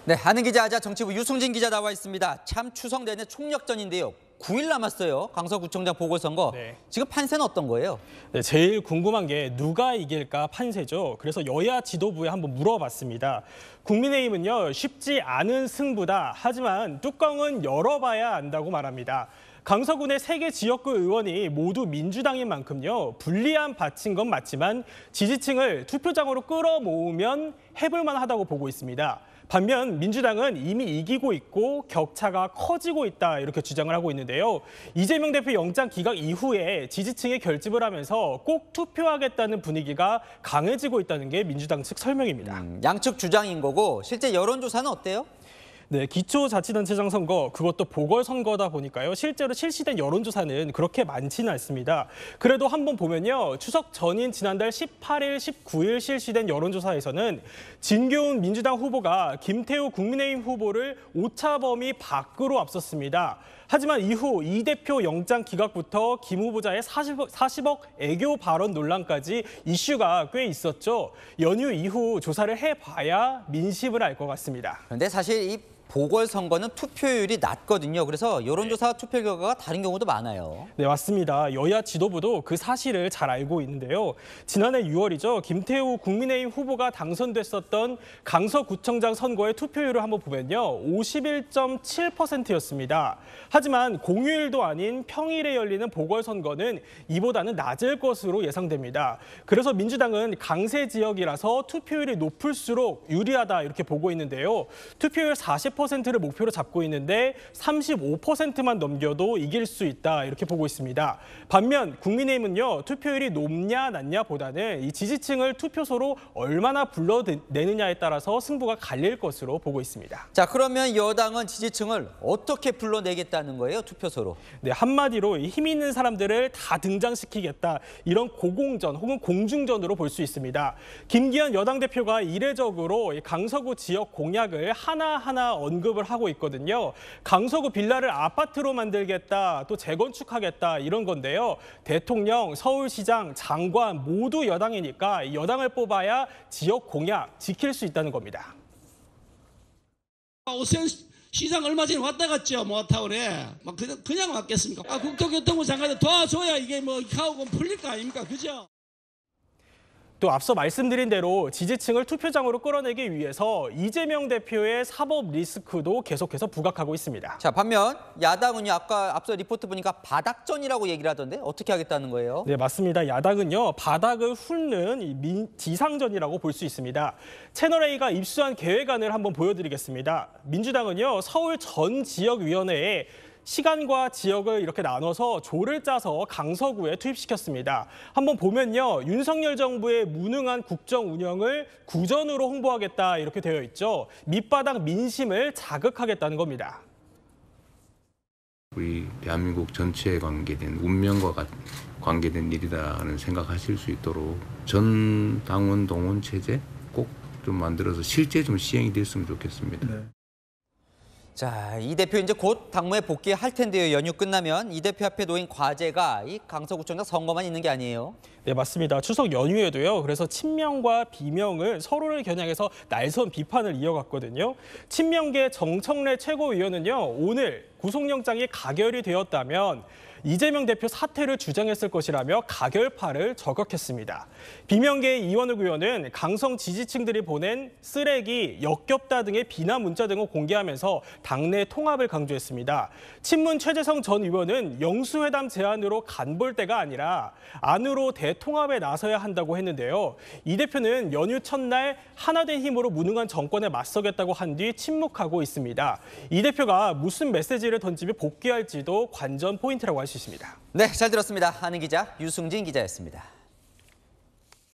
네, 아는 기자 하자 정치부 유승진 기자 나와 있습니다. 참 추석 내내 총력전인데요. 9일 남았어요. 강서구청장 보궐선거. 네. 지금 판세는 어떤 거예요? 네, 제일 궁금한 게 누가 이길까 판세죠. 그래서 여야 지도부에 한번 물어봤습니다. 국민의힘은요, 쉽지 않은 승부다. 하지만 뚜껑은 열어봐야 안다고 말합니다. 강서군의 3개 지역구 의원이 모두 민주당인 만큼요, 불리한 밭인 건 맞지만 지지층을 투표장으로 끌어모으면 해볼만 하다고 보고 있습니다. 반면 민주당은 이미 이기고 있고 격차가 커지고 있다 이렇게 주장을 하고 있는데요. 이재명 대표 영장 기각 이후에 지지층이 결집을 하면서 꼭 투표하겠다는 분위기가 강해지고 있다는 게 민주당 측 설명입니다. 양측 주장인 거고 실제 여론조사는 어때요? 네, 기초자치단체장 선거, 그것도 보궐선거다 보니까요. 실제로 실시된 여론조사는 그렇게 많지는 않습니다. 그래도 한번 보면요. 추석 전인 지난달 18일, 19일 실시된 여론조사에서는 진교훈 민주당 후보가 김태우 국민의힘 후보를 오차 범위 밖으로 앞섰습니다. 하지만 이후 이 대표 영장 기각부터 김 후보자의 40억 애교 발언 논란까지 이슈가 꽤 있었죠. 연휴 이후 조사를 해봐야 민심을 알 것 같습니다. 그런데 사실 이 보궐선거는 투표율이 낮거든요. 그래서 여론조사 투표 결과가 다른 경우도 많아요. 네, 맞습니다. 여야 지도부도 그 사실을 잘 알고 있는데요. 지난해 6월이죠. 김태우 국민의힘 후보가 당선됐었던 강서구청장 선거의 투표율을 한번 보면요. 51.7%였습니다. 하지만 공휴일도 아닌 평일에 열리는 보궐선거는 이보다는 낮을 것으로 예상됩니다. 그래서 민주당은 강세 지역이라서 투표율이 높을수록 유리하다 이렇게 보고 있는데요. 투표율 40%를 목표로 잡고 있는데 35%만 넘겨도 이길 수 있다 이렇게 보고 있습니다. 반면 국민의힘은요, 투표율이 높냐 낮냐 보다는 이 지지층을 투표소로 얼마나 불러내느냐에 따라서 승부가 갈릴 것으로 보고 있습니다. 자, 그러면 여당은 지지층을 어떻게 불러내겠다는 거예요, 투표소로? 네, 한마디로 힘 있는 사람들을 다 등장시키겠다 이런 고공전 혹은 공중전으로 볼 수 있습니다. 김기현 여당 대표가 이례적으로 강서구 지역 공약을 하나하나 언급을 하고 있거든요. 강서구 빌라를 아파트로 만들겠다, 또 재건축하겠다 이런 건데요. 대통령, 서울시장, 장관 모두 여당이니까 여당을 뽑아야 지역 공약 지킬 수 있다는 겁니다. 오세훈 시장 얼마 전에 왔다 갔죠. 모아타운에. 막 그냥 왔겠습니까? 국토교통부 장관을 도와줘야 이게 뭐 가오건 풀릴 거 아닙니까? 그죠? 또 앞서 말씀드린 대로 지지층을 투표장으로 끌어내기 위해서 이재명 대표의 사법 리스크도 계속해서 부각하고 있습니다. 자, 반면 야당은요, 아까 앞서 리포트 보니까 바닥전이라고 얘기를 하던데 어떻게 하겠다는 거예요? 네, 맞습니다. 야당은요, 바닥을 훑는 지상전이라고 볼 수 있습니다. 채널A가 입수한 계획안을 한번 보여드리겠습니다. 민주당은요, 서울 전 지역위원회에 시간과 지역을 이렇게 나눠서 조를 짜서 강서구에 투입시켰습니다. 한번 보면요, 윤석열 정부의 무능한 국정 운영을 구전으로 홍보하겠다 이렇게 되어 있죠. 밑바닥 민심을 자극하겠다는 겁니다. 우리 대한민국 전체에 관계된 운명과 관계된 일이다라는 생각하실 수 있도록 전 당원 동원 체제 꼭 좀 만들어서 실제 좀 시행이 됐으면 좋겠습니다. 네. 자, 이 대표 이제 곧 당무에 복귀할 텐데요. 연휴 끝나면 이 대표 앞에 놓인 과제가 이 강서구청장 선거만 있는 게 아니에요. 네, 맞습니다. 추석 연휴에도요. 그래서 친명과 비명을 서로를 겨냥해서 날선 비판을 이어갔거든요. 친명계 정청래 최고위원은요, 오늘 구속영장이 가결이 되었다면 이재명 대표 사퇴를 주장했을 것이라며 가결파를 저격했습니다. 비명계 이원욱 의원은 강성 지지층들이 보낸 쓰레기, 역겹다 등의 비난 문자 등을 공개하면서 당내 통합을 강조했습니다. 친문 최재성 전 의원은 영수회담 제안으로 간볼 때가 아니라 안으로 대통합에 나서야 한다고 했는데요. 이 대표는 연휴 첫날 하나된 힘으로 무능한 정권에 맞서겠다고 한 뒤 침묵하고 있습니다. 이 대표가 무슨 메시지를 던지며 복귀할지도 관전 포인트라고 할 수 있습니다. 네, 잘 들었습니다. 아는 기자 유승진 기자였습니다.